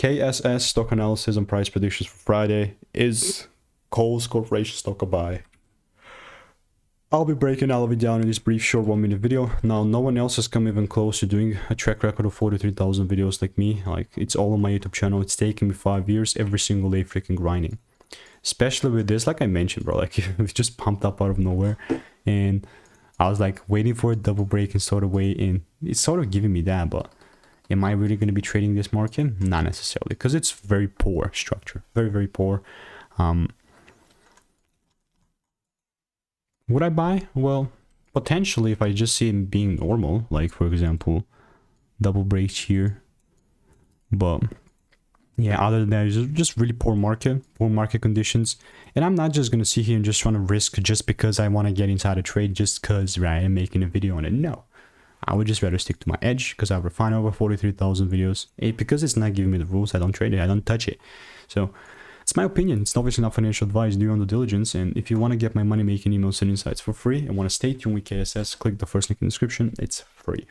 KSS stock analysis and price predictions for Friday. Is Kohls Corporation stock a buy? I'll be breaking all of it down in this brief short 1-minute video. Now, no one else has come even close to doing a track record of 43,000 videos like me. Like, it's all on my YouTube channel. It's taken me 5 years, every single day freaking grinding. Especially with this, like I mentioned, bro, like it was just pumped up out of nowhere. And I was like waiting for a double break and sort of wait in. It's sort of giving me that, but am I really going to be trading this market? Not necessarily, because it's very poor structure. Very, very poor. Would I buy? Well, potentially if I just see it being normal, like for example, double breaks here. But yeah, other than that, it's just really poor market conditions. And I'm not just going to sit here and just trying to risk just because I want to get inside a trade just because, right, I'm making a video on it. No. I would just rather stick to my edge because I've refined over 43,000 videos. Because it's not giving me the rules, I don't trade it, I don't touch it. So it's my opinion. It's obviously not financial advice. Do your own due diligence. And if you want to get my money making emails and insights for free and want to stay tuned with KSS, click the first link in the description. It's free.